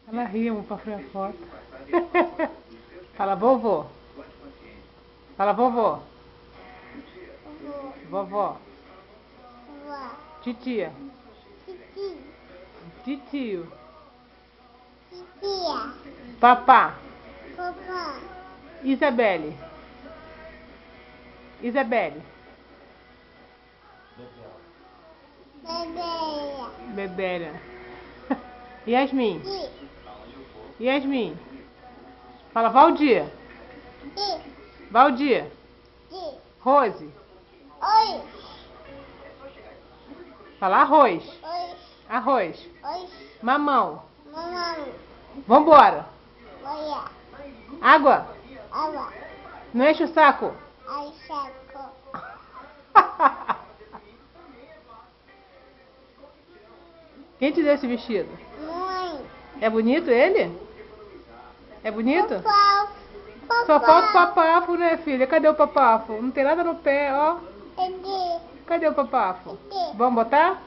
Ela ria pra ver a foto. Fala vovô. Fala vovô. Vovó. Titia. Titio. Papá. Isabelle. Isabelle. Bebera. Yasmin. Yasmin. Fala Valdir. Valdir. Rose. Fala arroz. Arroz. Mamão. Vambora. Água. Não enche o saco. Quem te deu esse vestido? Mãe. É bonito ele? É bonito? Papá. Só falta o papafo, né, filha? Cadê o papafo? Não tem nada no pé, ó. Cadê? Cadê o papafo? Cadê? Vamos botar?